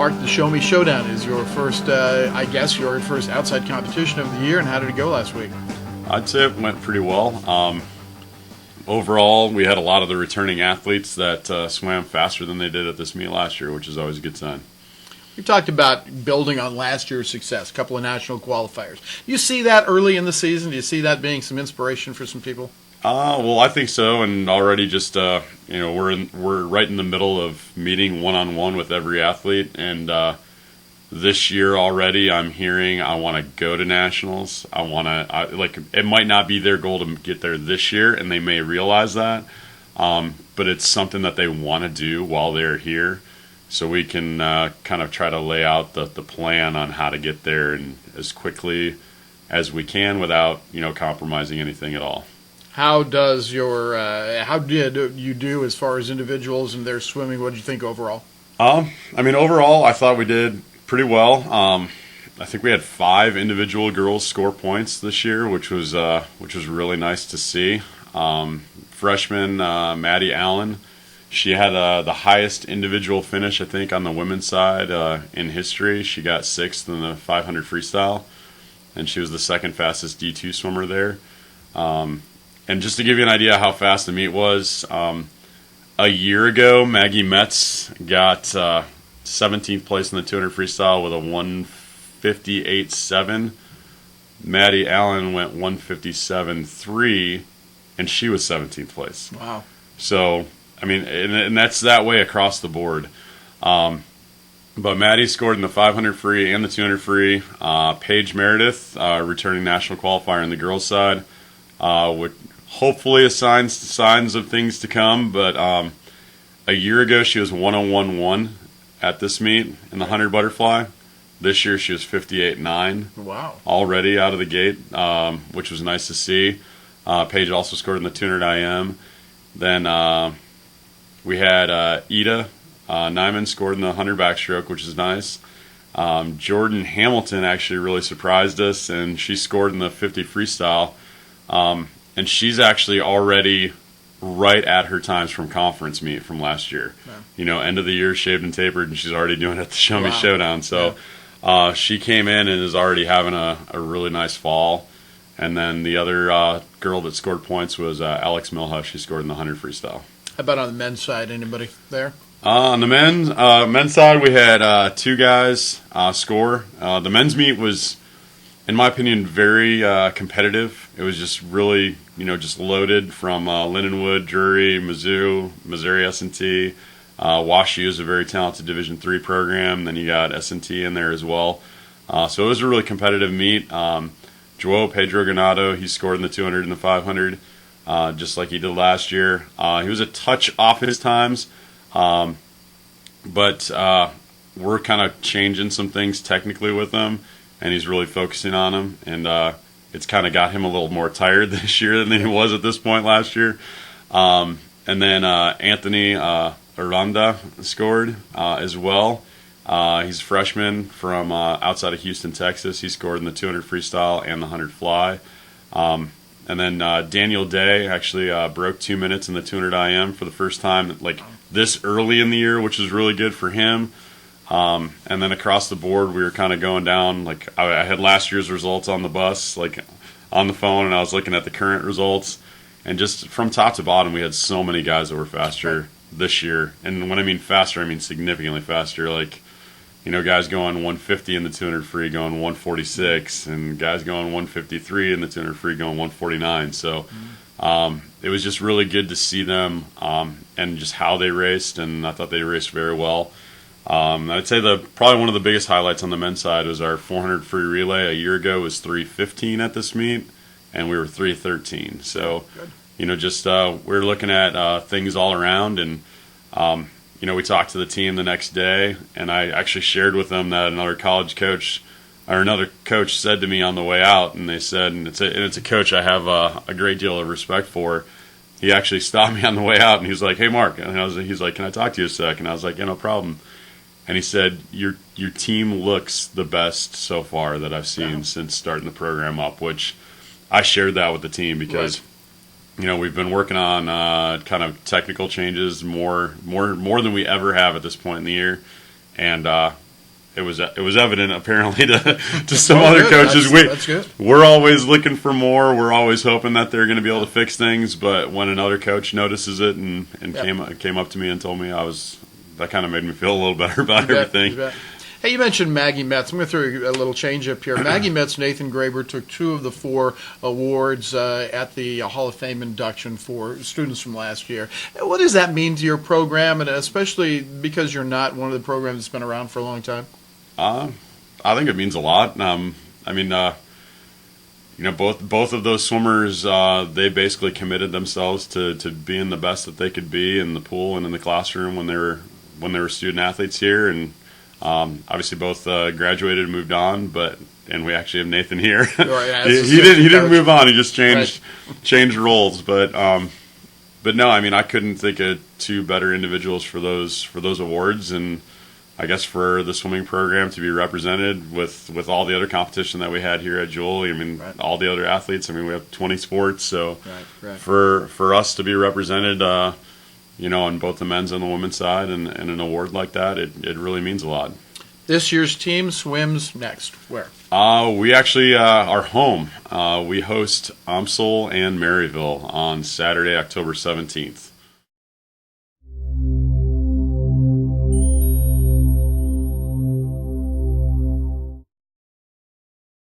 Mark, the Show Me Showdown is your first, I guess, your first outside competition of the year, and how did it go last week? I'd say it went pretty well. Overall, we had a lot of the returning athletes that swam faster than they did at this meet last year, which is always a good sign. You talked about building on last year's success, a couple of national qualifiers. Do you see that early in the season? Do you see that being some inspiration for some people? Well, I think so, and already just we're right in the middle of meeting one-on-one with every athlete, and this year already I'm hearing I want to go to nationals. It might not be their goal to get there this year, and they may realize that, but it's something that they want to do while they're here, so we can kind of try to lay out the plan on how to get there and as quickly as we can without compromising anything at all. How did you do as far as individuals and their swimming? What did you think overall? Overall, I thought we did pretty well. I think we had 5 individual girls score points this year, which was really nice to see. Freshman Maddie Allen, she had the highest individual finish, I think, on the women's side in history. She got 6th in the 500 freestyle, and she was the second fastest D2 swimmer there. And just to give you an idea how fast the meet was, a year ago, Maggie Metz got 17th place in the 200 freestyle with a 1:58.7. Maddie Allen went 1:57.3, and she was 17th place. Wow. So, and that's that way across the board. But Maddie scored in the 500 free and the 200 free. Paige Meredith, returning national qualifier on the girls' side, with hopefully signs of things to come. But a year ago, she was 101.1 at this meet in the 100 butterfly. This year, she was 58.9. Wow. Already out of the gate, which was nice to see. Paige also scored in the 200 IM. Then we had Ida Nyman scored in the 100 backstroke, which is nice. Jordan Hamilton actually really surprised us, and she scored in the 50 freestyle. And she's actually already right at her times from conference meet from last year. Yeah. End of the year, shaved and tapered, and she's already doing it at the Show Me Showdown. So she came in and is already having a really nice fall. And then the other girl that scored points was Alex Milhouse. She scored in the 100 freestyle. How about on the men's side? Anybody there? On the men's side, we had 2 guys score. The men's meet was, in my opinion, very competitive. It was just really, just loaded from Lindenwood, Drury, Mizzou, Missouri S&T. WashU is a very talented Division III program. Then you got S&T in there as well. So it was a really competitive meet. Joao Pedro Granado, he scored in the 200 and the 500, just like he did last year. He was a touch off his times, but we're kind of changing some things technically with him, and he's really focusing on them, and it's kind of got him a little more tired this year than he was at this point last year. And then Anthony Aranda scored as well. He's a freshman from outside of Houston, Texas. He scored in the 200 freestyle and the 100 fly. And then Daniel Day actually broke 2 minutes in the 200 IM for the first time this early in the year, which is really good for him. And then across the board, we were kind of going down. I had last year's results on the bus, on the phone, and I was looking at the current results. And just from top to bottom, we had so many guys that were faster this year. And when I mean faster, I mean significantly faster. Guys going 150 in the 200 free going 146, and guys going 153 in the 200 free going 149. So it was just really good to see them and just how they raced, and I thought they raced very well. I'd say probably one of the biggest highlights on the men's side was our 400 free relay. A year ago was 3:15 at this meet, and we were 3:13. So, we're looking at things all around, and we talked to the team the next day, and I actually shared with them that another coach said to me on the way out, and they said, and it's a coach I have a great deal of respect for. He actually stopped me on the way out, and he was like, "Hey, Mark," and he's like, "Can I talk to you a sec?" And I was like, "Yeah, no problem." And he said, your team looks the best so far that I've seen since starting the program up, which I shared that with the team because we've been working on kind of technical changes more than we ever have at this point in the year. And it was evident apparently to some Oh, other good. coaches. That's good. We're always looking for more. We're always hoping that they're going to be able to fix things. But when another coach notices it and came up to me and told me, that kind of made me feel a little better about everything. You bet. Hey, you mentioned Maggie Metz. I'm going to throw you a little change up here. Maggie Metz, Nathan Graber took 2 of the 4 awards at the Hall of Fame induction for students from last year. What does that mean to your program, and especially because you're not one of the programs that's been around for a long time? I think it means a lot. Both of those swimmers, they basically committed themselves to being the best that they could be in the pool and in the classroom when they were student athletes here, and obviously both graduated and moved on, and we actually have Nathan here. He didn't move on. He just changed roles, but no, I couldn't think of 2 better individuals for those awards, and I guess for the swimming program to be represented with all the other competition that we had here at Gole. All the other athletes. We have 20 sports, so for us to be represented, on both the men's and the women's side, and an award like that, it really means a lot. This year's team swims next. Where? We actually are home. We host UMSL and Maryville on Saturday, October 17th.